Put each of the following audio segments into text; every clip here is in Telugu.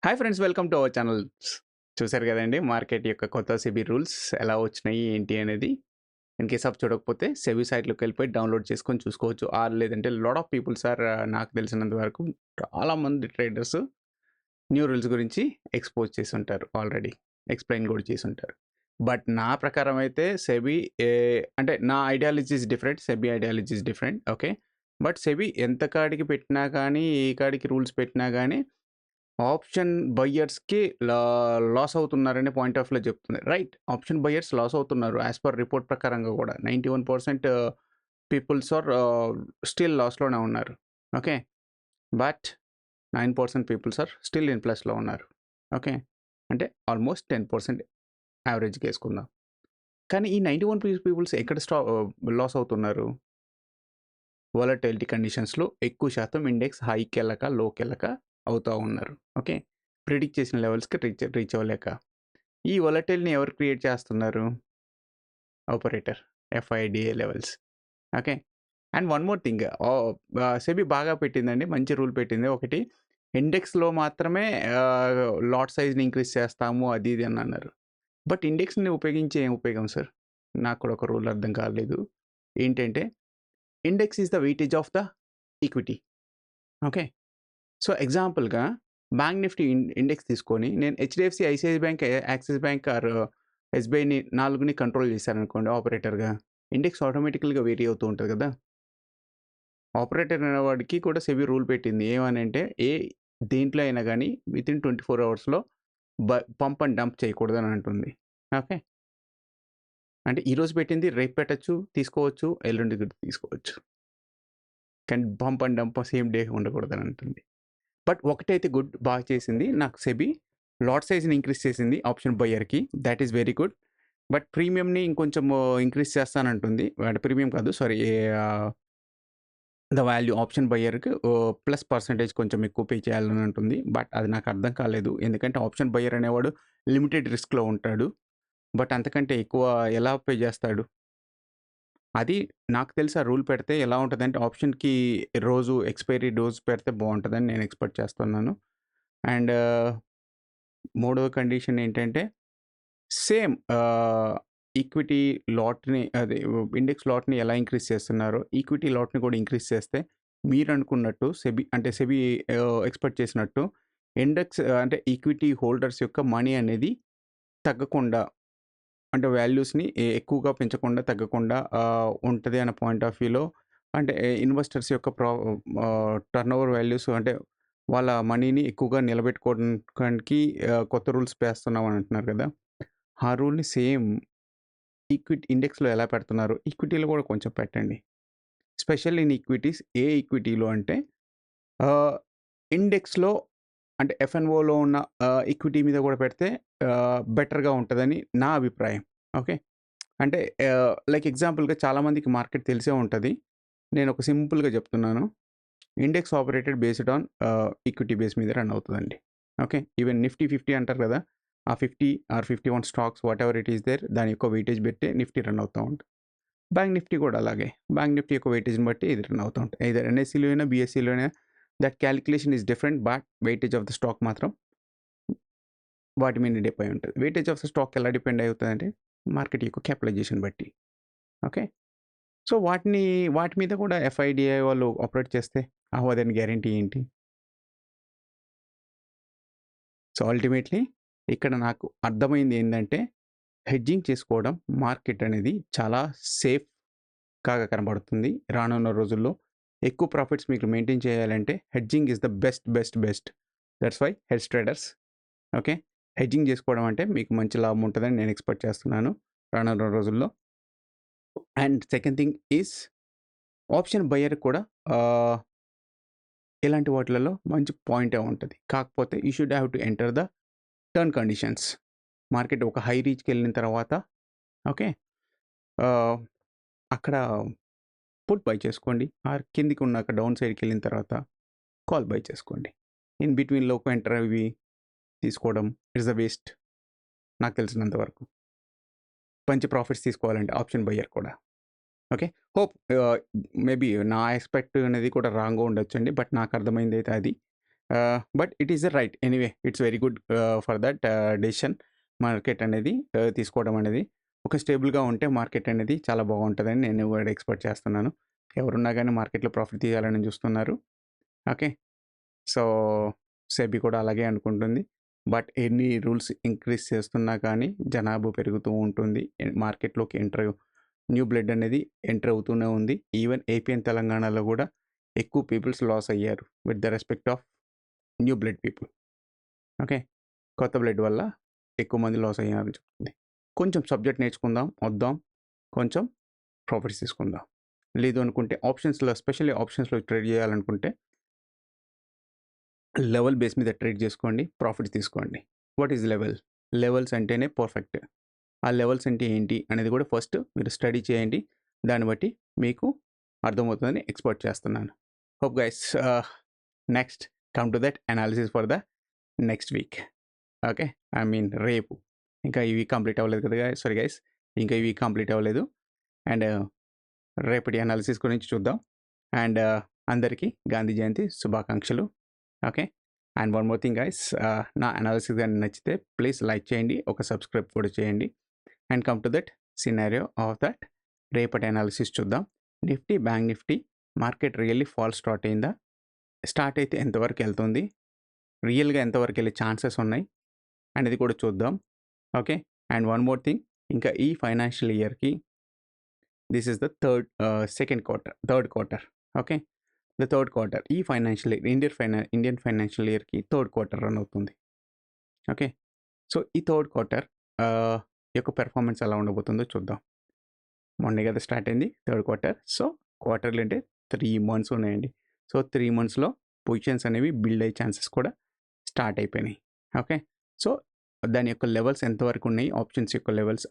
Hi friends, welcome to our channel. చూసారు కదండి మార్కెట్ యొక్క కొత్త సెబీ రూల్స్ ఎలా వచ్చినాయి ఏంటి అనేది. ఇన్ కేస్ ఆఫ్ చూడకపోతే సెబీ సైట్లోకి వెళ్ళిపోయి డౌన్లోడ్ చేసుకొని చూసుకోవచ్చు. లేదంటే లాట్ ఆఫ్ పీపుల్స్ నాకు తెలిసినంత వరకు చాలా మంది ట్రేడర్స్ న్యూ రూల్స్ గురించి ఎక్స్పోజ్ చేసి ఉంటారు, ఆల్రెడీ ఎక్స్ప్లెయిన్ కూడా చేసి ఉంటారు. బట్ నా ప్రకారం అయితే సెబీ అంటే నా ideologies different, SEBI ideologies different. Okay, but SEBI ఎంత కాడికి పెట్టినా కానీ, ఏ కాడికి రూల్స్ పెట్టినా కానీ ఆప్షన్ బయ్యర్స్‌కి లాస్ అవుతున్నారనే పాయింట్ ఆఫ్‌లో చెప్తుంది. రైట్. ఆప్షన్ బయ్యర్స్ లాస్ అవుతున్నారు. యాస్ పర్ రిపోర్ట్ ప్రకారంగా కూడా 91% పీపుల్స్ ఆర్ స్టిల్ లాస్‌లోనే ఉన్నారు. Okay. But 9% peoples are still in ప్లస్‌లో ఉన్నారు. ఓకే. అంటే ఆల్మోస్ట్ 10% యావరేజ్‌గా ఏసుకుందాం. కానీ ఈ 91 పీపుల్స్ ఎక్కడ లాస్ అవుతున్నారు? వోలటిలిటీ కండిషన్స్‌లో ఎక్కువ శాతం ఇండెక్స్ హైకెళ్ళక, లోకెళ్ళక అవుతా ఉన్నారు. ఓకే. ప్రిడిక్ట్ చేసిన లెవెల్స్‌కి రీచ్ అవ్వలేక. ఈ వోలటైల్‌ని ఎవరు క్రియేట్ చేస్తున్నారు? Operator. FIDA levels. Okay. And one more thing, SEBI బాగా పెట్టిందండి. మంచి రూల్ పెట్టింది. ఒకటి, ఇండెక్స్‌లో మాత్రమే లాట్ సైజ్‌ని ఇంక్రీజ్ చేస్తాము అది ఇది అని అన్నారు. బట్ ఇండెక్స్‌ని ఉపయోగించి ఏం ఉపయోగం సార్? నాకు కూడా ఒక రూల్ అర్థం కాలేదు. ఏంటంటే, index is the weightage of the equity. Okay. So, ఎగ్జాంపుల్‌గా బ్యాంక్ నిఫ్టీ ఇండెక్స్ తీసుకొని నేను HDFC, ICICI bank, Axis bank or ఎస్‌బీఐని 4ని కంట్రోల్ చేశారనుకోండి ఆపరేటర్‌గా. ఇండెక్స్ ఆటోమేటికల్‌గా వేరీ అవుతూ ఉంటది కదా! ఆపరేటర్ అనేవాడికి కూడా సెబీ రూల్ పెట్టింది. ఏమనంటే, దేంట్లో అయినా గాని వితిన్ 24 అవర్స్‌లో పంప్ అండ్ డంప్ చేయకూడదని అంటుంది. ఓకే. అంటే ఈరోజు పెట్టింది రేపు పెట్టొచ్చు, తీసుకోవచ్చు, ఎల్లుండి కూడా తీసుకోవచ్చు. కానీ pump and dump same day ఉండకూడదని అంటుంది. బట్ ఒకటైతే బాగా చేసింది నాకు సెబీ. లాట్ సైజ్‌ని ఇంక్రీజ్ చేసింది ఆప్షన్ బయ్యర్‌కి. Thought is very good. But ప్రీమియంని ఇంకొంచెం ఇంక్రీజ్ చేస్తానంటుంది. అంటే ప్రీమియం కాదు, సారీ, ద వాల్యూ ఆప్షన్ బయ్యర్‌కి ప్లస్ పర్సెంటేజ్ కొంచెం ఎక్కువ పే చేయాలని అంటుంది. బట్ అది నాకు అర్థం కాలేదు. ఎందుకంటే ఆప్షన్ బయ్యర్ అనేవాడు లిమిటెడ్ రిస్క్‌లో ఉంటాడు. బట్ అంతకంటే ఎక్కువ ఎలా పే చేస్తాడు? అది నాకు తెలిసి ఆ రూల్ పెడితే ఎలా ఉంటదంటే, ఆప్షన్‌కి రోజు ఎక్స్‌పైరీ డోస్ పెడితే బావుంటదని నేను ఎక్స్‌పెక్ట్ చేస్తున్నాను. అండ్ మూడవ కండిషన్ ఏంటంటే, సేమ్ ఈక్విటీ లాట్‌ని, అదే ఇండెక్స్ లాట్‌ని ఎలా ఇంక్రీజ్ చేస్తున్నారో, ఈక్విటీ లాట్‌ని కూడా ఇంక్రీజ్ చేస్తే మీరనుకున్నట్టు సెబీ ఎక్స్‌పెక్ట్ చేసినట్టు ఇండెక్స్ అంటే ఈక్విటీ హోల్డర్స్ యొక్క మనీ అనేది తగ్గకుండా, అంటే వాల్యూస్‌ని ఎక్కువగా పెంచకుండా, తగ్గకుండా ఉంటది అనే పాయింట్ ఆఫ్ వ్యూలో, అంటే ఇన్వెస్టర్స్ యొక్క టర్నోవర్ వాల్యూస్, అంటే వాళ్ళ మనీని ఎక్కువగా నిలబెట్టుకోవడానికి కొత్త రూల్స్ వేస్తున్నామని అంటున్నారు కదా! ఆ రూల్‌ని సేమ్ ఇండెక్స్‌లో ఎలా పెడుతున్నారో, ఈక్విటీలో కూడా కొంచెం పెట్టండి. Special in equities. ఏ ఈక్విటీలో అంటే ఆహ్, ఇండెక్స్‌లో, అంటే ఎఫ్ఎన్ఓలో ఉన్న ఈక్విటీ మీద కూడా పెడితే బెటర్‌గా ఉంటదని నా అభిప్రాయం. ఓకే. అంటే లైక్ ఎగ్జాంపుల్‌గా చాలామందికి మార్కెట్ తెలిసే ఉంటది. నేను ఒక సింపుల్‌గా చెప్తున్నాను. Index operated based on equity base మీద రన్ అవుతదండి. ఓకే. ఈవెన్ నిఫ్టీ 50 అంటారు కదా! ఆ 50 or 51 stocks whatever it is there, దాని యొక్క వెయిటేజ్ బెట్టి నిఫ్టీ రన్ అవుతా ఉంటది. బ్యాంక్ నిఫ్టీ కూడా అలాగే. బ్యాంక్ నిఫ్టీ యొక్క వెయిటేజ్‌ని బట్టి ఇది రన్ అవుతూ ఉంటాయి. ఐదర్ ఎన్ఎస్ఈలో అయినా, బీఎస్ఈలో అయినా that calculation is different. But weightage of the stock మాత్రం వాటి మీద డిపెండ్ ఉంటది. వెయిటేజ్ ఆఫ్ ద స్టాక్ ఎలా డిపెండ్ అవుతదంటే, మార్కెట్ యొక్క క్యాపిటలైజేషన్ బట్టి. ఓకే. సో, వాటి మీద కూడా ఎఫ్ఐడిఐ వాళ్ళు ఆపరేట్ చేస్తే అవ్వదని గ్యారంటీ ఏంటి? సో, అల్టిమేట్‌లీ ఇక్కడ నాకు అర్థమైంది ఏందంటే, హెడ్జింగ్ చేసుకోవడం మార్కెట్ అనేది చాలా సేఫ్‌గా కనబడుతుంది. రానున్న రోజుల్లో ఎక్కువ ప్రాఫిట్స్ మీకు మెయింటైన్ చేయాలంటే hedging is the best. That's why hedge traders. Okay. Hedging చేసుకోవడం అంటే మీకు మంచి లాభం ఉంటదని నేను ఎక్స్‌పెక్ట్ చేస్తున్నాను రానున్న రోజుల్లో. And second thing is, option buyer కూడా ఆహ్, ఇలాంటి వాటిలలో మంచి పాయింటే ఉంటది. కాకపోతే you should have to enter the turn conditions. Market ఒక హై రీచ్‌కెళ్ళిన తర్వాత, ఓకే. ఆహ్, అక్కడ పుట్ బై చేసుకోండి. ఆర్ కిందికి ఉన్నాక డౌన్ సైడ్‌కెళ్ళిన తర్వాత కాల్ బై చేసుకోండి. ఇన్ బిట్వీన్‌లోకి ఎంటర్ అవి తీసుకోవడం ఇట్స్ ద వేస్ట్, నాకు తెలిసినంత వరకు. మంచి ప్రాఫిట్స్ తీసుకోవాలంటే ఆప్షన్ బయ్యర్ కూడా. ఓకే. హోప్ మేబీ నా ఎక్స్‌పెక్ట్ అనేది కూడా రాంగ్‌గా ఉండొచ్చండి. బట్ నాకు అర్థమైందైతే అది. But it is right anyway it's very good for that decision market అనేది తీసుకోవడం అనేది ఒక స్టేబుల్గా ఉంటే మార్కెట్ అనేది చాలా బాగుంటుందని నేను కూడా ఎక్స్పెక్ట్ చేస్తున్నాను. ఎవరున్నా కానీ మార్కెట్లో ప్రాఫిట్ తీయాలని చూస్తున్నారు. ఓకే, సో సెబీ కూడా అలాగే అనుకుంటుంది. బట్ ఎన్ని రూల్స్ ఇంక్రీజ్ చేస్తున్నా కానీ జనాభా పెరుగుతూ ఉంటుంది. మార్కెట్లోకి న్యూ బ్లడ్ అనేది ఎంటర్ అవుతూనే ఉంది. ఈవెన్ ఏపీ అండ్ తెలంగాణలో కూడా ఎక్కువ పీపుల్స్ లాస్ అయ్యారు with the respect of new blood people. Okay, కొత్త బ్లడ్ వల్ల ఎక్కువ మంది లాస్ అయ్యారని చెప్తుంది. కొంచెం సబ్జెక్ట్ నేర్చుకుందాం, వద్దాం, కొంచెం ప్రాఫిట్స్ తీసుకుందాం. లేదు అనుకుంటే ఆప్షన్స్లో, ఎస్పెషల్లీ ఆప్షన్స్లో ట్రేడ్ చేయాలనుకుంటే లెవెల్ బేస్ మీద ట్రేడ్ చేసుకోండి, ప్రాఫిట్స్ తీసుకోండి. What is level? లెవెల్స్ అంటేనే పర్ఫెక్ట్. ఆ లెవెల్స్ అంటే ఏంటి అనేది కూడా ఫస్ట్ మీరు స్టడీ చేయండి. దాన్ని బట్టి మీకు అర్థమవుతుందని ఎక్స్పెక్ట్ చేస్తున్నాను. Hope guys next come to that analysis for the next week. Okay, I mean రేపు. ఇంకా ఈ వీక్ కంప్లీట్ అవ్వలేదు కదా, సారీ గైస్, ఇంకా ఈ వీక్ కంప్లీట్ అవ్వలేదు. అండ్ రేపటి అనాలిసిస్ గురించి చూద్దాం. అండ్ అందరికీ గాంధీ జయంతి శుభాకాంక్షలు. Okay, and one more thing guys, నా అనాలిసిస్ కానీ నచ్చితే ప్లీజ్ లైక్ చేయండి, ఒక సబ్స్క్రైబ్ కూడా చేయండి. And come to that scenario of that రేపటి అనాలిసిస్ చూద్దాం. Nifty, bank Nifty market really fall start అయిందా? స్టార్ట్ అయితే ఎంతవరకు వెళ్తుంది? రియల్గా ఎంతవరకు వెళ్ళే ఛాన్సెస్ ఉన్నాయి అనేది కూడా చూద్దాం. Okay, and one more thing, ఇంకా ఈ ఫైనాన్షియల్ ఇయర్కి this is the third quarter. Okay, the third quarter ఈ ఫైనాన్షియల్ ఇయర్, ఇండియన్ ఫైనాన్షియల్ ఇయర్కి థర్డ్ క్వార్టర్ రన్ అవుతుంది. ఓకే, సో ఈ థర్డ్ క్వార్టర్ యొక్క పెర్ఫార్మెన్స్ ఎలా ఉండబోతుందో చూద్దాం. మొన్నే కదా స్టార్ట్ అయింది థర్డ్ క్వార్టర్. సో క్వార్టర్లు అంటే 3 months ఉన్నాయండి. సో 3 monthsలో పొజిషన్స్ అనేవి బిల్డ్ అయ్యే ఛాన్సెస్ కూడా స్టార్ట్ అయిపోయినాయి. ఓకే, సో దాని యొక్క లెవెల్స్ ఎంతవరకు ఉన్నాయి, ఆప్షన్స్ యొక్క లెవెల్స్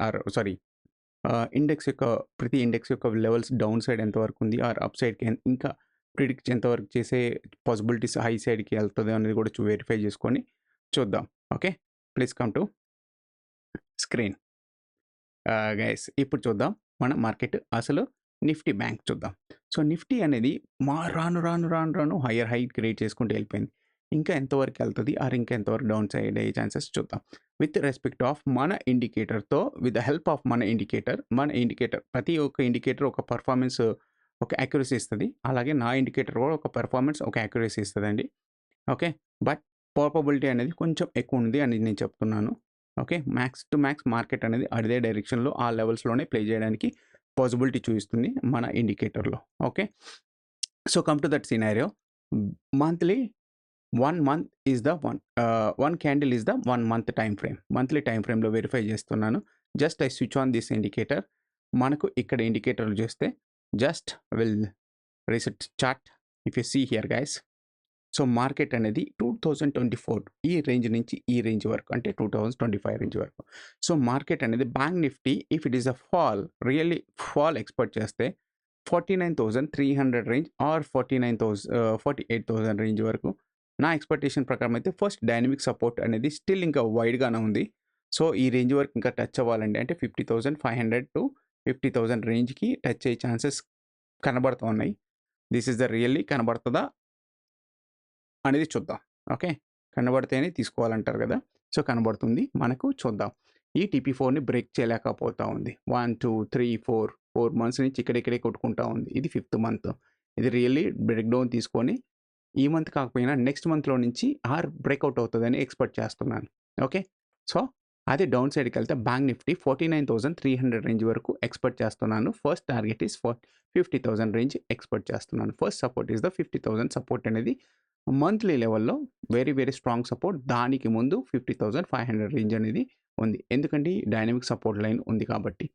ఇండెక్స్ యొక్క ప్రతి ఇండెక్స్ యొక్క లెవెల్స్ డౌన్ సైడ్ ఎంతవరకు ఉంది, ఆర్ అప్ సైడ్కి ఇంకా ప్రిడిక్ట్ ఎంతవరకు చేసే పాసిబిలిటీస్ హై సైడ్కి వెళ్తుంది అనేది కూడా వెరిఫై చేసుకొని చూద్దాం. Okay, please come to screen. Guys ఇప్పుడు చూద్దాం మన మార్కెట్ అసలు నిఫ్టీ బ్యాంక్ చూద్దాం. సో నిఫ్టీ అనేది రాను హయ్యర్ హై క్రియేట్ చేసుకుంటూ వెళ్ళిపోయింది. ఇంకా ఎంతవరకు వెళ్తుంది, ఆర్ ఇంకా ఎంతవరకు డౌన్ సైడ్ అయ్యే ఛాన్సెస్ చూద్దాం. విత్ రెస్పెక్ట్ ఆఫ్ మన ఇండికేటర్తో, విత్ ద హెల్ప్ ఆఫ్ మన ఇండికేటర్ ప్రతి ఒక్క ఇండికేటర్ ఒక పర్ఫార్మెన్స్, ఒక యాక్యురసీ ఇస్తుంది. అలాగే నా ఇండికేటర్ కూడా ఒక పర్ఫార్మెన్స్, ఒక యాక్యురసీ ఇస్తుందండి. ఓకే, బట్ ప్రాబబిలిటీ అనేది కొంచెం ఎక్కువ ఉంది అని నేను చెప్తున్నాను. Okay, max to max market అనేది అదే డైరెక్షన్లో, ఆ లెవెల్స్లోనే ప్లే చేయడానికి పాసిబిలిటీ చూపిస్తుంది మన ఇండికేటర్లో. Okay, so come to that scenario. Monthly 1 month is the one candle is the 1 month time frame. Monthly time ఫ్రేమ్లో వెరిఫై చేస్తున్నాను. Just I switch on this indicator. మనకు ఇక్కడ ఇండికేటర్లు చూస్తే just will reset chart. If you see here guys, so market అనేది 2024 ఈ రేంజ్ నుంచి ఈ రేంజ్ వరకు, అంటే 2025 రేంజ్ వరకు. సో మార్కెట్ అనేది bank Nifty if it is a really fall expect చేస్తే 49,300 రేంజ్ ఆర్ 48,000 రేంజ్ వరకు నా ఎక్స్పెక్టేషన్ ప్రకారం అయితే ఫస్ట్ డైనమిక్ సపోర్ట్ అనేది స్టిల్ ఇంకా వైడ్గానే ఉంది. సో ఈ రేంజ్ వరకు ఇంకా టచ్ అవ్వాలండి, అంటే 50,500 to 50,000 రేంజ్కి టచ్ అయ్యే ఛాన్సెస్ కనబడుతూ ఉన్నాయి. దిస్ ఈస్ ద రియల్లీ కనబడుతుందా అనేది చూద్దాం. ఓకే, కనబడితేనే తీసుకోవాలంటారు కదా, సో కనబడుతుంది మనకు, చూద్దాం. ఈ TP4ని బ్రేక్ చేయలేకపోతూ ఉంది. 1 2 3 4 months నుంచి ఇక్కడే కొట్టుకుంటూ ఉంది. ఇది 5th month. ఇది రియల్లీ బ్రేక్ డౌన్ తీసుకొని ఈ మంత్ కాకపోయినా నెక్స్ట్ మంత్లో నుంచి బ్రేక్అవుట్ అవుతుందని ఎక్స్పెక్ట్ చేస్తున్నాను. ఓకే, సో అదే డౌన్ సైడ్కి వెళ్తే బ్యాంక్ నిఫ్టీ 49,300 రేంజ్ వరకు ఎక్స్పెక్ట్ చేస్తున్నాను. First target is 50,000 range expect చేస్తున్నాను. First support is the 50,000 support అనేది మంత్లీ లెవెల్లో వెరీ వెరీ స్ట్రాంగ్ సపోర్ట్. దానికి ముందు 50,500 రేంజ్ అనేది ఉంది, ఎందుకంటే డైనమిక్ సపోర్ట్ లైన్ ఉంది కాబట్టి.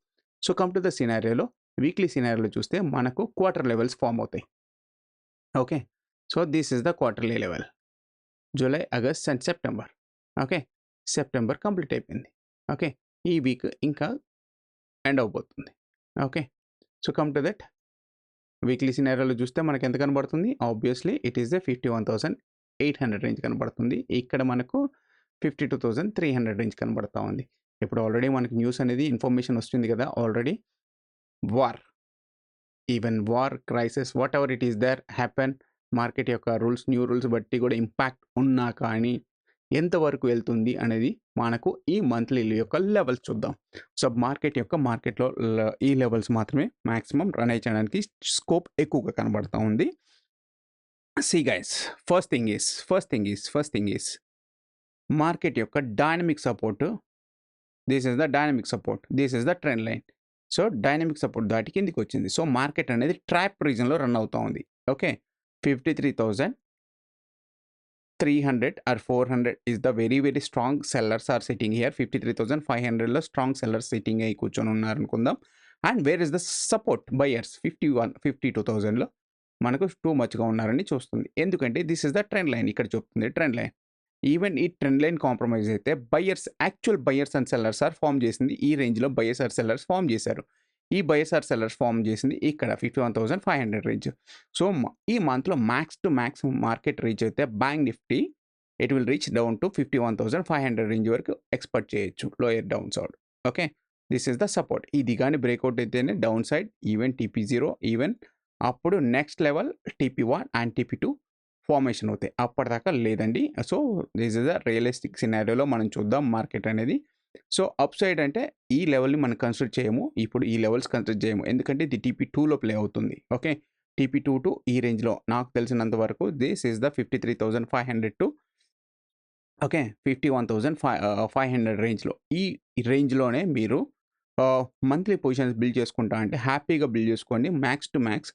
సో కమ్ టు ద సినారియోలో, వీక్లీ సినారియోలో చూస్తే మనకు క్వార్టర్ లెవెల్స్ ఫామ్ అవుతాయి. Okay, so this is the quarterly level. July, August and September. Okay, September complete అయిపోయింది. ఓకే, ఈ వీక్ ఇంకా ఎండ్ అవబోతుంది. Okay, so come to that weekly సినారియోలో చూస్తే మనకి ఎంత కనబడుతుంది? Obviously it is the 51,800 range కనబడుతుంది. ఇక్కడ మనకు 52,300 రేంజ్ కనబడుతూ ఉంది. ఇప్పుడు ఆల్రెడీ మనకి న్యూస్ అనేది ఇన్ఫర్మేషన్ వస్తుంది కదా, already war, even war crisis, whatever it is there happen, market యొక్క న్యూ రూల్స్ బట్టి కూడా ఇంపాక్ట్ ఉన్నా కానీ ఎంతవరకు వెళ్తుంది అనేది మనకు ఈ మంత్లీ యొక్క లెవెల్స్ చూద్దాం. సో మార్కెట్లో ఈ లెవెల్స్ మాత్రమే మాక్సిమం రన్ చేయడానికి స్కోప్ ఎక్కువగా కనబడతా ఉంది. See guys, first thing is market యొక్క dynamic support. This is the dynamic support, this is the trend line. So dynamic support దాటి కిందికి వచ్చింది. సో మార్కెట్ అనేది ట్రాప్ రీజన్లో రన్ అవుతూ ఉంది. Okay, 53,300 or 400 is the very strong sellers are sitting here. 53,500లో స్ట్రాంగ్ సెల్లర్స్ సిట్టింగ్ అయి కూర్చొని ఉన్నారు అనుకుందాం. And where is the support buyers 52,000లో మనకు టూ మచ్గా ఉన్నారని చూస్తుంది. ఎందుకంటే this is the trend line, ఇక్కడ చెప్తుంది ట్రెండ్ లైన్. ఈవెన్ ఈ ట్రెండ్ లైన్ కాంప్రమైజ్ అయితే actual buyers and sellers are form చేసింది ఈ రేంజ్లో. బయర్స్ ఆర్ సెల్లర్స్ ఫామ్ చేశారు. ఈ బయర్స్ ఆర్ సెల్లర్స్ ఫామ్ చేసింది ఇక్కడ 51,500 రేంజ్. సో ఈ మంత్లో max to max market reach అయితే bank Nifty it will reach down to 51,500 range వరకు ఎక్స్పెక్ట్ చేయొచ్చు lower down side. Okay, this is the support. ఇది కానీ బ్రేక్అవుట్ అయితేనే down side even TP0 even అప్పుడు next level TP1 and TP2 formation అవుతాయి. అప్పటిదాకా లేదండి. So this is the realistic సినారియోలో మనం చూద్దాం మార్కెట్ అనేది. సో అప్ సైడ్ అంటే ఈ లెవెల్ని మనం కన్సిడర్ చేయము, ఇప్పుడు ఈ లెవెల్స్ కన్సిడర్ చేయము, ఎందుకంటే ఇది TP2లో ప్లే అవుతుంది. ఓకే, TP2 టు ఈ రేంజ్లో నాకు తెలిసినంత వరకు దిస్ ఈస్ ద 53,500 టు 51,500 రేంజ్లో. ఈ రేంజ్లోనే మీరు మంత్లీ పొజిషన్స్ బిల్డ్ చేసుకుంటా అంటే హ్యాపీగా బిల్డ్ చేసుకోండి. మ్యాక్స్ టు మ్యాక్స్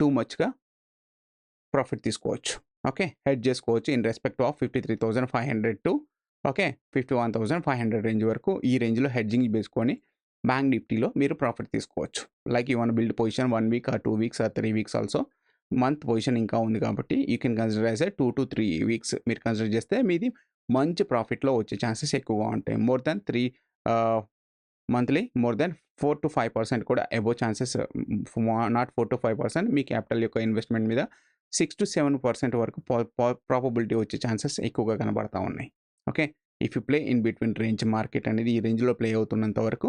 టూ మచ్గా ప్రాఫిట్ తీసుకోవచ్చు. ఓకే, హెడ్ చేసుకోవచ్చు in respect of 53,500 to 51,500 range వరకు. ఈ రేంజ్లో హెడ్జింగ్ వేసుకొని బ్యాంక్ నిఫ్టీలో మీరు ప్రాఫిట్ తీసుకోవచ్చు. Like you want build position 1 week or 2 weeks or 3 weeks also. Month position ఇంకా ఉంది కాబట్టి you can consider as 2 to 3 weeks మీరు కన్సిడర్ చేస్తే మీది మంచి ప్రాఫిట్లో వచ్చే ఛాన్సెస్ ఎక్కువగా ఉంటాయి. More than 3 monthly more than 4 to 5% కూడా above chances, not 4 to 5%. Me capital యొక్క ఇన్వెస్ట్మెంట్ మీద 6 to 7% వరకు ప్రాబబిలిటీ వచ్చే ఛాన్సెస్ ఎక్కువగా కనబడతా ఉన్నాయి. Okay, if you play in between range, market అనేది ఈ రేంజ్లో ప్లే అవుతున్నంత వరకు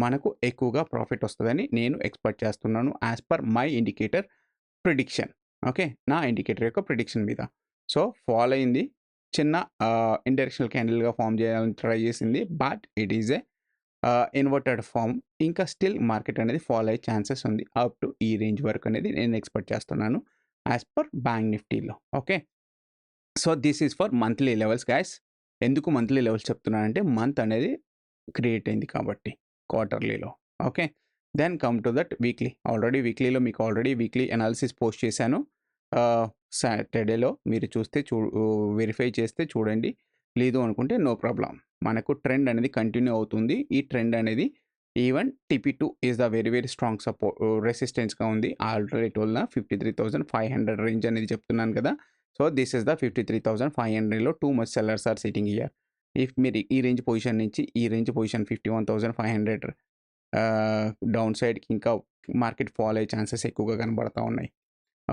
మనకు ఎక్కువగా ప్రాఫిట్ వస్తుందని నేను ఎక్స్పెక్ట్ చేస్తున్నాను as per my indicator prediction. Okay, నా ఇండికేటర్ యొక్క ప్రిడిక్షన్ మీద. సో ఫాల్ అయింది, చిన్న ఇండైరెక్షనల్ క్యాండిల్గా ఫామ్ చేయాలని ట్రై చేసింది, but it is a inverted form. ఇంకా స్టిల్ మార్కెట్ అనేది ఫాల్ అయ్యే ఛాన్సెస్ ఉంది అప్ టు ఈ రేంజ్ వరకు అనేది నేను ఎక్స్పెక్ట్ చేస్తున్నాను యాజ్ పర్ బ్యాంక్ నిఫ్టీలో. Okay, so this is for monthly levels guys. ఎందుకు మంత్లీ లెవెల్స్ చెప్తున్నానంటే మంత్ అనేది క్రియేట్ అయింది కాబట్టి క్వార్టర్లీలో. Okay, then come to that weekly. వీక్లీలో మీకు వీక్లీ అనాలిసిస్ పోస్ట్ చేశాను సాటర్డేలో. మీరు చూస్తే వెరిఫై చేస్తే చూడండి, లేదు అనుకుంటే నో ప్రాబ్లం. మనకు ట్రెండ్ అనేది కంటిన్యూ అవుతుంది. ఈ ట్రెండ్ అనేది even TP2 is the very strong support రెసిస్టెన్స్గా ఉంది. ఆల్రెడీ టోల్న 53,500 రేంజ్ అనేది చెప్తున్నాను కదా. సో దిస్ ఇస్ ద 53,500లో too much sellers are sitting here. If మీరు ఈ రేంజ్ పొజిషన్ నుంచి ఈ రేంజ్ పొజిషన్ 51,500 డౌన్ సైడ్కి ఇంకా మార్కెట్ ఫాల్ అయ్యే ఛాన్సెస్ ఎక్కువగా కనబడతా ఉన్నాయి.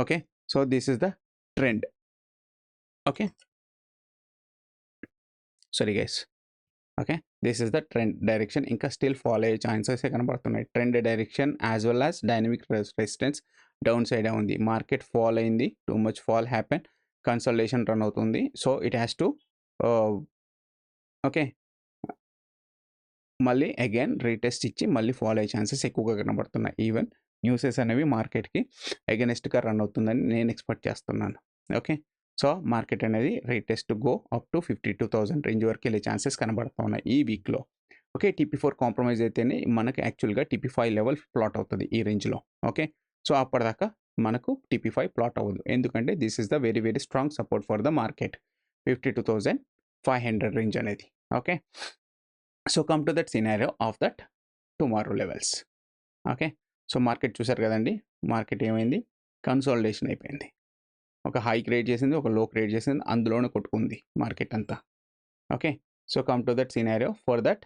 Okay, so this is the trend. Okay, sorry guys. Okay, this is the trend direction. ఇంకా స్టిల్ ఫాలో అయ్యే ఛాన్సెస్ కనబడుతున్నాయి. Trend direction as well as dynamic resistance down side ఉంది. మార్కెట్ ఫాల్ అయింది, too much fall happen, consultation run అవుతుంది. So it has to okay మళ్ళీ అగైన్ రీటెస్ట్ ఇచ్చి మళ్ళీ ఫాలో అయ్యే ఛాన్సెస్ ఎక్కువగా కనబడుతున్నాయి. ఈవెన్ న్యూసెస్ అనేవి మార్కెట్కి అగెనెస్ట్గా రన్ అవుతుందని నేను ఎక్స్పెక్ట్ చేస్తున్నాను. ఓకే, సో మార్కెట్ అనేది retest go up to 52,000 range వరకు వెళ్ళే ఛాన్సెస్ కనబడుతూ ఉన్నాయి ఈ వీక్లో. ఓకే, TP4 కాంప్రమైజ్ అయితేనే మనకి యాక్చువల్గా TP5 లెవెల్ ప్లాట్ అవుతుంది ఈ రేంజ్లో. ఓకే, సో అప్పటిదాకా మనకు TP5 ప్లాట్ అవ్వదు, ఎందుకంటే this is the very strong support for the market 52,500 range అనేది. Okay, so come to that scenario of that tomorrow levels. Okay, so market చూసారు కదండి, మార్కెట్ ఏమైంది, కన్సాలిడేషన్ అయిపోయింది. ఒక హై క్రియేట్ చేసింది, ఒక లో క్రియేట్ చేసింది, అందులోనే కొట్టుకుంది మార్కెట్ అంతా. Okay, so come to that scenario for that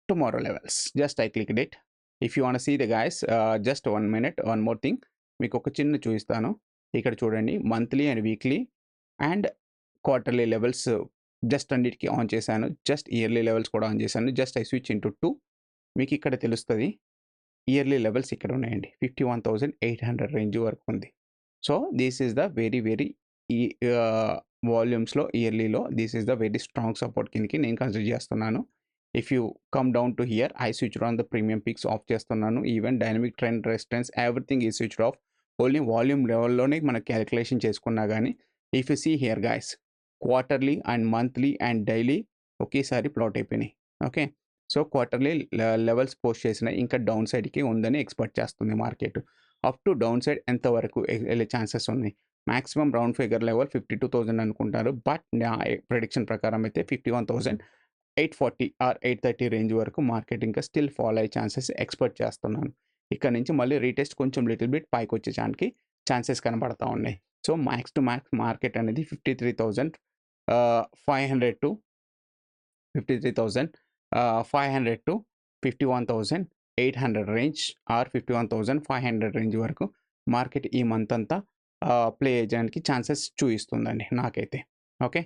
tomorrow levels. Just I clicked it. If you want see the guys, just 1 minute, one more thing మీకు ఒక చిన్న చూపిస్తాను. ఇక్కడ చూడండి, monthly and weekly and quarterly levels just అన్నిటికీ ఆన్ చేశాను. జస్ట్ ఇయర్లీ లెవెల్స్ కూడా ఆన్ చేశాను. Just I switch into 2. మీకు ఇక్కడ తెలుస్తుంది ఇయర్లీ లెవెల్స్ ఇక్కడ ఉన్నాయండి. 51,800 రేంజ్ వరకు ఉంది. So this is the very ఈ వాల్యూమ్స్లో ఇయర్లీలో this is the very strong support కిందకి నేను కన్సిడర్ చేస్తున్నాను. If you come down to here I switched on the premium picks off చేస్తున్నాను. Even dynamic trend resistance everything ఈ స్విచ్డ్ ఆఫ్. ఓన్లీ వాల్యూమ్ లెవెల్లోనే మనం క్యాలిక్యులేషన్ చేసుకున్నా కానీ if you see here guys quarterly and monthly and daily ఒకేసారి ప్లాట్ అయిపోయినాయి. Okay, so quarterly levels post చేసిన ఇంకా డౌన్ సైడ్కి ఉందని ఎక్స్పెక్ట్ చేస్తుంది market. Up to down side ఎంతవరకు వెళ్ళే ఛాన్సెస్ ఉన్నాయి? మాక్సిమం రౌండ్ ఫిగర్ లెవెల్ 52,000 అనుకుంటారు. బట్ నా ప్రిడిక్షన్ ప్రకారం అయితే 51,840 ఆర్ 830 రేంజ్ వరకు మార్కెట్ ఇంకా స్టిల్ ఫాలో అయ్యే ఛాన్సెస్ ఎక్స్పెక్ట్ చేస్తున్నాను. ఇక్కడ నుంచి మళ్ళీ రీటెస్ట్ కొంచెం లిటిల్ బిట్ పైకి వచ్చేదానికి ఛాన్సెస్ కనబడతా ఉన్నాయి. So max to max market అనేది 53,500 టు 51,800 రేంజ్ ఆర్ 51,500 రేంజ్ వరకు మార్కెట్ ఈ మంత్ అంతా ప్లే చేయడానికి ఛాన్సెస్ చూపిస్తుందండి నాకైతే. Okay,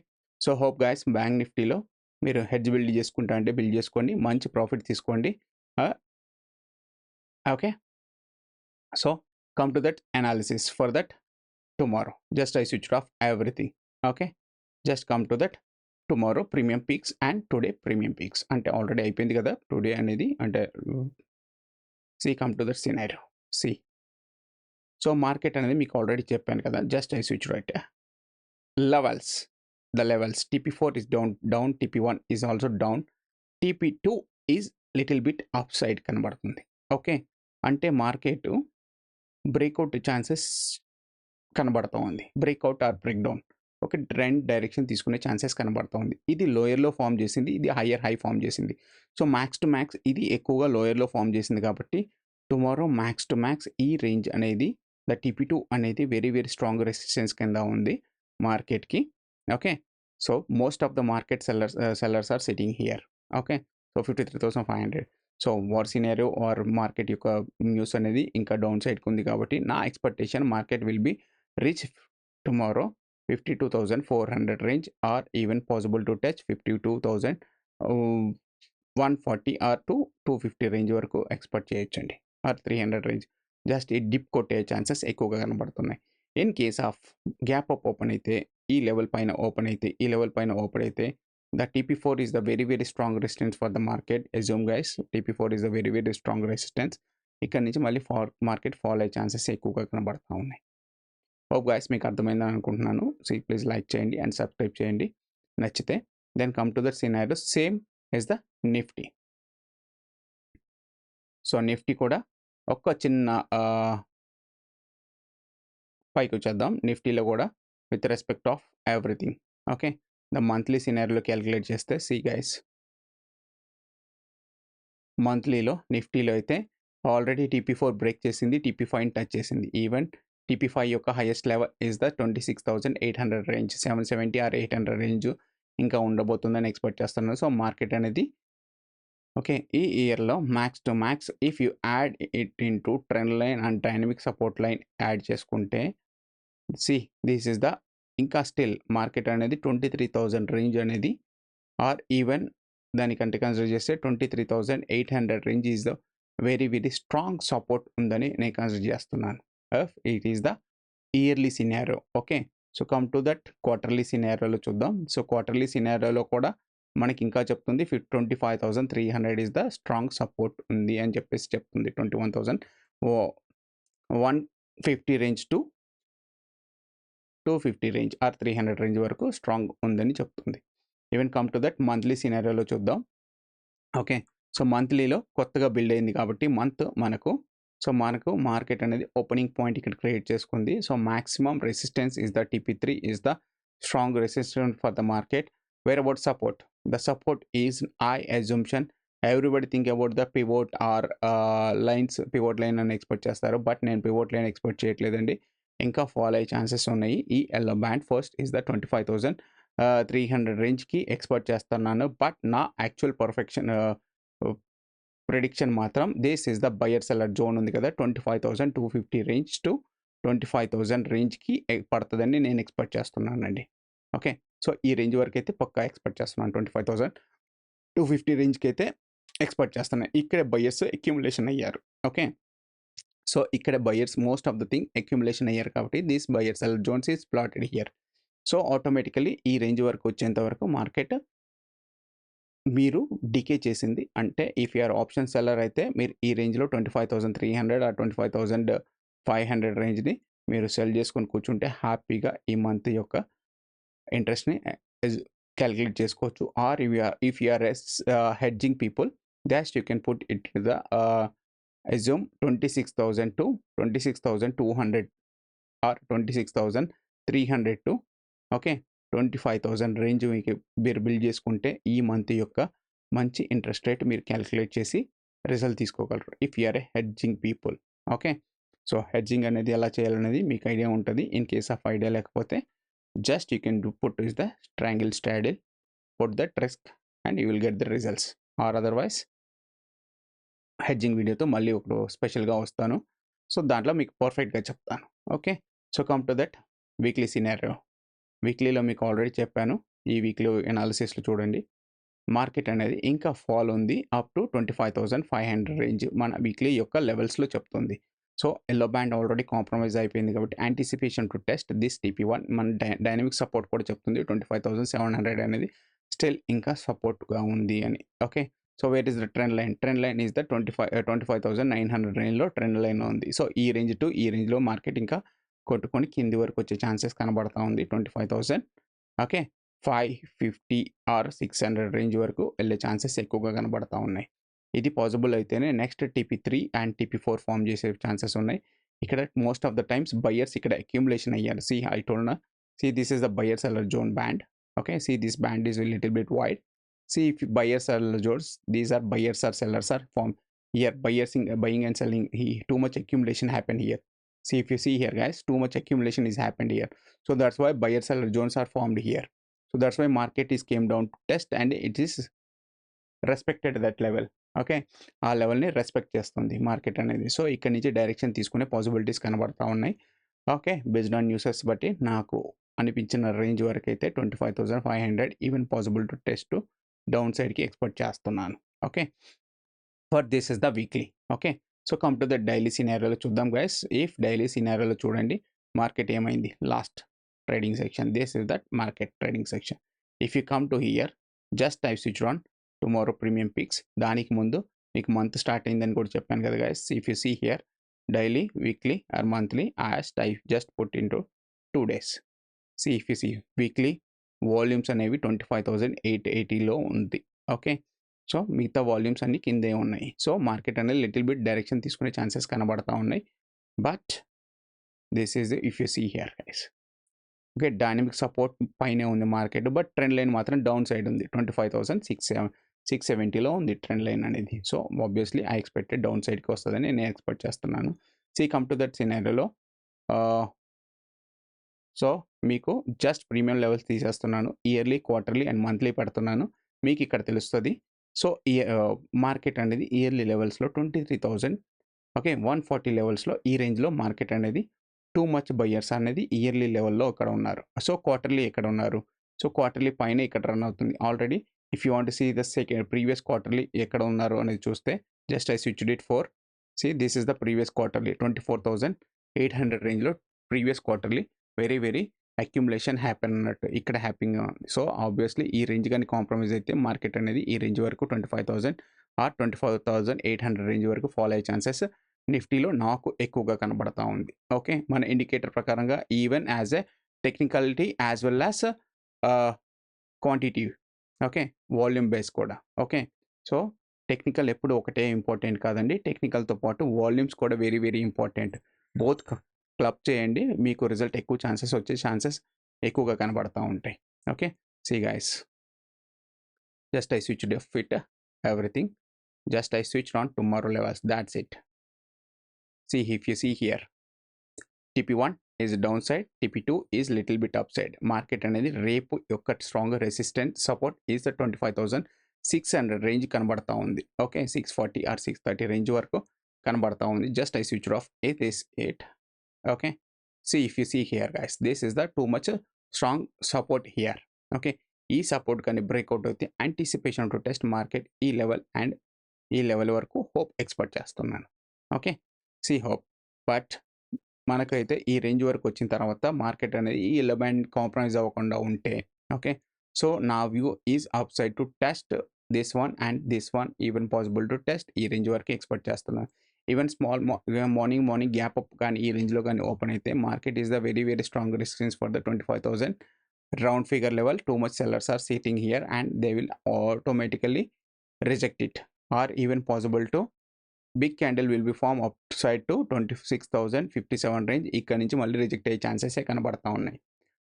so hope guys bank నిఫ్టీలో మీరు హెడ్జ్ బిల్డ్ చేసుకుంటా అంటే బిల్డ్ చేసుకోండి, మంచి ప్రాఫిట్ తీసుకోండి. Okay, so come to that analysis for that tomorrow. Just I switched off everything. Okay, just come to that tomorrow premium peaks and today premium peaks అంటే ఆల్రెడీ అయిపోయింది కదా టుడే అనేది. అంటే see come to that scenario see. So market అనేది మీకు ఆల్రెడీ చెప్పాను కదా, just I switch right levels. The levels TP4 is down, TP1 is also down, TP2 is little bit up side కనబడుతుంది. ఓకే, అంటే మార్కెట్ బ్రేక్అవుట్ ఛాన్సెస్ కనబడుతూ ఉంది. బ్రేక్అవుట్ ఆర్ బ్రేక్ డౌన్ ఒక ట్రెండ్ డైరెక్షన్ తీసుకునే ఛాన్సెస్ కనబడుతూ ఉంది. ఇది లోయర్లో ఫామ్ చేసింది, ఇది హై ఫామ్ చేసింది. సో మ్యాక్స్ టు మ్యాక్స్ ఇది ఎక్కువగా లోయర్లో ఫామ్ చేసింది కాబట్టి టుమారో మ్యాక్స్ టు మ్యాక్స్ ఈ రేంజ్ అనేది ద TP2 అనేది వెరీ స్ట్రాంగ్ రెసిస్టెన్స్ కింద ఉంది మార్కెట్కి. Okay, so most of the market sellers are sitting here. Okay, so 53,500. So war scenario are market యొక్క న్యూస్ అనేది ఇంకా డౌన్ సైడ్కి ఉంది కాబట్టి నా expectation market will be reach tomorrow 52,400 range or even possible to touch 52,140 or to 250 range వరకు ఎక్స్పెక్ట్ చేయొచ్చండి, ఆర్ 300 రేంజ్. జస్ట్ ఈ డిప్ కొట్టే ఛాన్సెస్ ఎక్కువగా కనబడుతున్నాయి. In case of gap up open అయితే ఈ లెవెల్ పైన ఓపెన్ అయితే the TP4 is the very strong resistance for the market. Assume guys TP4 is the very strong resistance. ఇక్కడ నుంచి మళ్ళీ మార్కెట్ ఫాల్ అయ్యే ఛాన్సెస్ ఎక్కువగా కనబడుతూ ఉన్నాయి. హోప్ గైస్ మీకు అర్థమైందని అనుకుంటున్నాను. సో ప్లీజ్ లైక్ చేయండి అండ్ సబ్స్క్రైబ్ చేయండి నచ్చితే. Then come to the scenario same is the Nifty. So Nifty కూడా ఒక చిన్న పైకి వచ్చేద్దాం. నిఫ్టీలో కూడా with respect of everything. Okay, the monthly సినారియోలో క్యాలిక్యులేట్ చేస్తే సి గైస్ మంత్లీలో నిఫ్టీలో అయితే ఆల్రెడీ TP4 బ్రేక్ చేసింది, TP5 టచ్ చేసింది. ఈవెన్ TP5 యొక్క highest level is the 26,800 range, 770 or 800 range ఇంకా ఉండబోతుందని ఎక్స్పెక్ట్ చేస్తున్నాను. సో మార్కెట్ అనేది ఓకే ఈ ఇయర్లో max to max if you add it into trend line and dynamic support line add చేసుకుంటే సి దిస్ ఇస్ ద ఇంకా స్టిల్ మార్కెట్ అనేది 23,000 రేంజ్ అనేది ఆర్ ఈవెన్ దానికంటే కన్సిడర్ చేస్తే 23,800 range is the very strong support ఉందని నేను కన్సిడర్ చేస్తున్నాను. It is the yearly scenario. Okay, so come to that quarterly సినారియోలో చూద్దాం. సో క్వార్టర్లీ సినారియోలో కూడా మనకి ఇంకా చెప్తుంది 25,300 ఈజ్ ద స్ట్రాంగ్ సపోర్ట్ ఉంది అని చెప్పేసి చెప్తుంది. 21,150 range to 250 range or 300 range వరకు స్ట్రాంగ్ ఉందని చెప్తుంది. Even come to that monthly సినారియోలో చూద్దాం. ఓకే, సో మంత్లీలో కొత్తగా బిల్డ్ అయింది కాబట్టి మనకు మార్కెట్ అనేది ఓపెనింగ్ పాయింట్ ఇక్కడ క్రియేట్ చేసుకుంది. So maximum resistance is the TP3 is the strong resistance for the market. Where about support? The support is I assumption everybody think about the pivot or lines, pivot line అని ఎక్స్పెక్ట్ చేస్తారు. బట్ నేను పివోట్ లైన్ ఎక్స్పెక్ట్ చేయట్లేదండి, ఇంకా ఫాలో అయ్యే ఛాన్సెస్ ఉన్నాయి. ఈ yellow band first is the 25,300 రేంజ్కి ఎక్స్పెక్ట్ చేస్తున్నాను. బట్ నా యాక్చువల్ ప్రిడిక్షన్ మాత్రం this is the buyer seller zone ఉంది కదా, 25,250 రేంజ్ టు 25,000 రేంజ్కి పడుతుందని నేను ఎక్స్పెక్ట్ చేస్తున్నానండి. ఓకే, సో ఈ రేంజ్ వరకు అయితే పక్కా ఎక్స్పెక్ట్ చేస్తున్నాను. 25,250 రేంజ్కి అయితే ఎక్స్పెక్ట్ చేస్తున్నాను. ఇక్కడే బయర్స్ అక్యుములేషన్ అయ్యారు. ఓకే, సో ఇక్కడ buyers most of the thing accumulation అయ్యారు కాబట్టి this buyer seller zones is plotted here. So automatically ఈ రేంజ్ వరకు వచ్చేంత వరకు మార్కెట్ మీరు డికే చేసింది. అంటే if you are option seller అయితే మీరు ఈ రేంజ్లో 25,300 ఆర్ 25,500 రేంజ్ని మీరు సెల్ చేసుకొని కూర్చుంటే హ్యాపీగా ఈ మంత్ యొక్క ఇంట్రెస్ట్ని క్యాలిక్యులేట్ చేసుకోవచ్చు. Or if you are hedging people that you can put it the assume 26,000 to 26,200 or 26,300 to okay 25,000 range మీకు మీరు బిల్డ్ చేసుకుంటే ఈ మంత్ యొక్క మంచి ఇంట్రెస్ట్ రేట్ మీరు క్యాలిక్యులేట్ చేసి రిజల్ట్ తీసుకోగలరు if you are a hedging people. Okay, so hedging అనేది ఎలా చేయాలనేది మీకు ఐడియా ఉంటుంది. ఇన్ కేస్ ఆఫ్ ఐడియా లేకపోతే just you can put is the triangle straddle, put the ట్రిస్క్ and you will get the results. Or otherwise hedging వీడియోతో మళ్ళీ ఒకటి స్పెషల్గా వస్తాను. సో దాంట్లో మీకు పర్ఫెక్ట్గా చెప్తాను. Okay, so come to that weekly scenario. వీక్లీలో మీకు ఆల్రెడీ చెప్పాను. ఈ వీక్లీ ఎనాలిసిస్లో చూడండి, మార్కెట్ అనేది ఇంకా ఫాల్ ఉంది అప్ టు 25,500 రేంజ్ మన వీక్లీ యొక్క లెవెల్స్లో చెప్తుంది. So yellow band already compromise అయిపోయింది కాబట్టి anticipation to test this TP1 మన డైనమిక్ సపోర్ట్ కూడా చెప్తుంది 25,700 అనేది స్టిల్ ఇంకా సపోర్ట్గా ఉంది అని. Okay, so where is the trend line? Trend line is the 25,900 రేంజ్లో ట్రెండ్ లైన్ ఉంది. సో ఈ రేంజ్ టు ఈ రేంజ్లో మార్కెట్ ఇంకా కొట్టుకొని కింది వరకు వచ్చే ఛాన్సెస్ కనబడతా ఉంది. 25,000 ఓకే 550 ఆర్ 600 రేంజ్ వరకు వెళ్ళే ఛాన్సెస్ ఎక్కువగా కనబడతా ఉన్నాయి. ఇది పాసిబుల్ అయితేనే next TP3 and TP4 form చేసే ఛాన్సెస్ ఉన్నాయి. ఇక్కడ most of the times buyers ఇక్కడ అక్యూములేషన్ అయ్యారు. సి ఐ టోల్డ్ నా, see this is the buyer seller zone band. Okay, see this band is little bit wide. See if buyers are zones, these are buyers or sellers are formed here. Buying and selling, too much accumulation happened here. See if you see here guys, too much accumulation is happened here. So that's why buyer seller zones are formed here. So that's why market is came down to test and it is respected that level. Okay, ఆ లెవెల్ని రెస్పెక్ట్ చేస్తుంది మార్కెట్ అనేది. సో ఇక్కడ నుంచి డైరెక్షన్ తీసుకునే పాసిబిలిటీస్ కనబడతా ఉన్నాయి. ఓకే, బేస్డ్ ఆన్ న్యూసెస్ బట్టి నాకు అనిపించిన రేంజ్ వరకు అయితే 25,500 even possible to test down సైడ్కి ఎక్స్పెక్ట్ చేస్తున్నాను. Okay, for this is the weekly. Okay, so come to the daily సినారియోలో చూద్దాం గైస్. ఇఫ్ డైలీ సినారియోలో చూడండి మార్కెట్ ఏమైంది last trading section. This is that market trading section. If you come to here just type switch on tomorrow premium picks. దానికి ముందు మీకు మంత్ స్టార్ట్ అయిందని కూడా చెప్పాను కదా guys. If you see here daily, weekly or monthly, as type just put in to 2 days. See if you see weekly volumes అనేవి 25,880లో ఉంది. ఓకే, సో మిగతా వాల్యూమ్స్ అన్ని కిందే ఉన్నాయి. సో మార్కెట్ అనేది లిటిల్ బిట్ డైరెక్షన్ తీసుకునే ఛాన్సెస్ కనబడతా ఉన్నాయి. But this is if you see here guys. Okay, dynamic support పైనే ఉంది మార్కెట్, బట్ ట్రెండ్ లైన్ మాత్రం డౌన్ సైడ్ ఉంది. 25,670లో ఉంది ట్రెండ్ లైన్ అనేది. So obviously I expected down సైడ్కి వస్తుందని నేను ఎక్స్పెక్ట్ చేస్తున్నాను. సి కమ్ టు దట్ సినారియోలో సో మీకు జస్ట్ ప్రీమియం లెవెల్స్ తీసేస్తున్నాను. ఇయర్లీ, క్వార్టర్లీ అండ్ మంత్లీ పెడుతున్నాను, మీకు ఇక్కడ తెలుస్తుంది. సో ఈ మార్కెట్ అనేది ఇయర్లీ లెవెల్స్లో 23,000 ఓకే 140 లెవెల్స్లో ఈ రేంజ్లో మార్కెట్ అనేది టూ మచ్ బయర్స్ అనేది ఇయర్లీ లెవెల్లో ఇక్కడ ఉన్నారు. సో క్వార్టర్లీ ఎక్కడ ఉన్నారు? సో క్వార్టర్లీ పైన ఇక్కడ రన్ అవుతుంది already. If you want see the second previous quarterly ఎక్కడ ఉన్నారు అనేది చూస్తే just I switched it four. See this is the previous quarterly 24,800 రేంజ్లో previous quarterly very very accumulation happen అన్నట్టు ఇక్కడ హ్యాపీగా ఉంది. సో ఆబ్వియస్లీ ఈ రేంజ్ కానీ కాంప్రమైజ్ అయితే మార్కెట్ అనేది ఈ రేంజ్ వరకు 25,000 ఆర్ 24,800 రేంజ్ వరకు ఫాలో అయ్యే ఛాన్సెస్ నిఫ్టీలో నాకు ఎక్కువగా కనబడతా ఉంది. ఓకే, మన ఇండికేటర్ ప్రకారంగా even as a technicality as well as quantity. Okay, volume base కూడా. ఓకే, సో టెక్నికల్ ఎప్పుడు ఒకటే ఇంపార్టెంట్ కాదండి, టెక్నికల్తో పాటు వాల్యూమ్స్ కూడా very very important. Both club చేయండి, మీకు రిజల్ట్ ఎక్కువ ఛాన్సెస్ వచ్చే ఛాన్సెస్ ఎక్కువగా కనబడతా ఉంటాయి. Okay, see guys, just I switched off it everything, just I switched on tomorrow levels, that's it. See if you see here TP1 is downside, TP2 is little bit upside. Market అనేది రేపు యొక్క strong resistant support is the 25,600 range కనబడతా ఉంది. ఓకే, 640 ఆర్ 630 రేంజ్ వరకు కనబడతా ఉంది. Just I switch off it. Okay, see if you see here guys, this is the too much strong support here. Okay, ఈ సపోర్ట్ కానీ బ్రేక్అవుట్ అయితే యాంటిసిపేషన్ టు టెస్ట్ మార్కెట్ ఈ లెవెల్ అండ్ ఈ లెవెల్ వరకు హోప్ ఎక్స్పెక్ట్ చేస్తున్నాను. ఓకే, సి హోప్ బట్ మనకైతే ఈ రేంజ్ వరకు వచ్చిన తర్వాత మార్కెట్ అనేది ఈ ఎలిమెంట్ కాంప్రమైజ్ అవ్వకుండా ఉంటే ఓకే. సో నా view is up side to test this one and this one even possible to test ఈ రేంజ్ వరకు ఎక్స్పెక్ట్ చేస్తున్నాను. ఈవెన్ మార్నింగ్ గ్యాప్ అప్ కానీ ఈ రేంజ్లో కానీ ఓపెన్ అయితే market is the very very strong resistance for the 25,000 round figure level. Too much sellers are sitting here and they will automatically reject it, or even possible to big candle will be form upside to 26,057 range. ఇక్కడ నుంచి మళ్ళీ రిజెక్ట్ అయ్యే ఛాన్సెస్ కనబడతా ఉన్నాయి.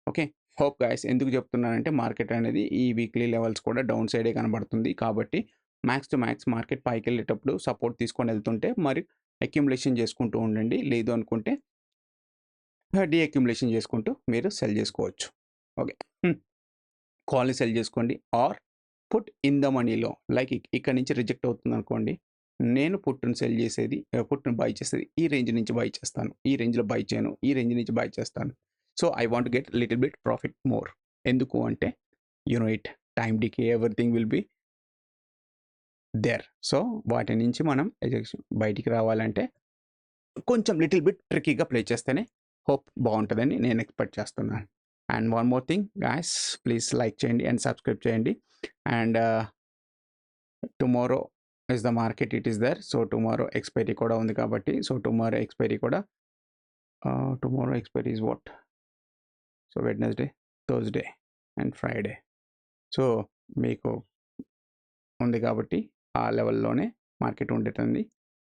Okay, hope guys. ఎందుకు చెప్తున్నానంటే మార్కెట్ అనేది ఈ వీక్లీ లెవెల్స్ కూడా డౌన్ సైడే కనబడుతుంది. కాబట్టి మ్యాక్స్ టు మ్యాక్స్ మార్కెట్ పైకి వెళ్ళేటప్పుడు సపోర్ట్ తీసుకొని వెళ్తుంటే మరి అక్యుములేషన్ చేసుకుంటూ ఉండండి. లేదు అనుకుంటే డీఅక్యుములేషన్ చేసుకుంటూ మీరు సెల్ చేసుకోవచ్చు. ఓకే, కాల్ని సెల్ చేసుకోండి ఆర్ పుట్ ఇన్ ద మనీలో. లైక్ ఇక్కడ నుంచి రిజెక్ట్ అవుతుంది అనుకోండి, నేను పుట్టును సెల్ చేసేది, పుట్టును బై చేసేది ఈ రేంజ్ నుంచి బై చేస్తాను, ఈ రేంజ్లో బై చేయను, ఈ రేంజ్ నుంచి బై చేస్తాను. So I want get little bit profit more. ఎందుకు అంటే you know it time decay everything will be there. So వాటి నుంచి మనం బయటికి రావాలంటే కొంచెం లిటిల్ బిట్ ట్రిక్కీగా ప్లే చేస్తేనే హోప్ బాగుంటుందని నేను ఎక్స్పెక్ట్ చేస్తున్నాను. And one more thing guys, please like చేయండి అండ్ సబ్స్క్రైబ్ చేయండి. And tomorrow is the market, it is there. So tomorrow expiry కూడా ఉంది కాబట్టి, సో టుమారో ఎక్స్పైరీ కూడా tomorrow expiry is what, so Wednesday, Thursday and Friday. So మీకు ఉంది కాబట్టి ఆ లెవెల్లోనే మార్కెట్ ఉండేటంది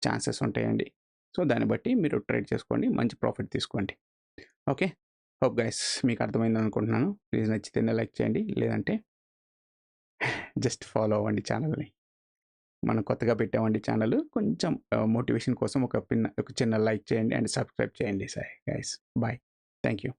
ఛాన్సెస్ ఉంటాయండి. సో దాన్ని బట్టి మీరు ట్రేడ్ చేసుకోండి, మంచి ప్రాఫిట్ తీసుకోండి. ఓకే, హోప్ గైస్ మీకు అర్థమైంది అనుకుంటున్నాను. ప్లీజ్ నచ్చితేనే లైక్ చేయండి, లేదంటే జస్ట్ ఫాలో అవ్వండి ఛానల్ని. మనం కొత్తగా పెట్టామండి ఛానల్, కొంచెం మోటివేషన్ కోసం ఒక చిన్న లైక్ చేయండి అండ్ సబ్స్క్రైబ్ చేయండి. Sir guys, bye, thank you.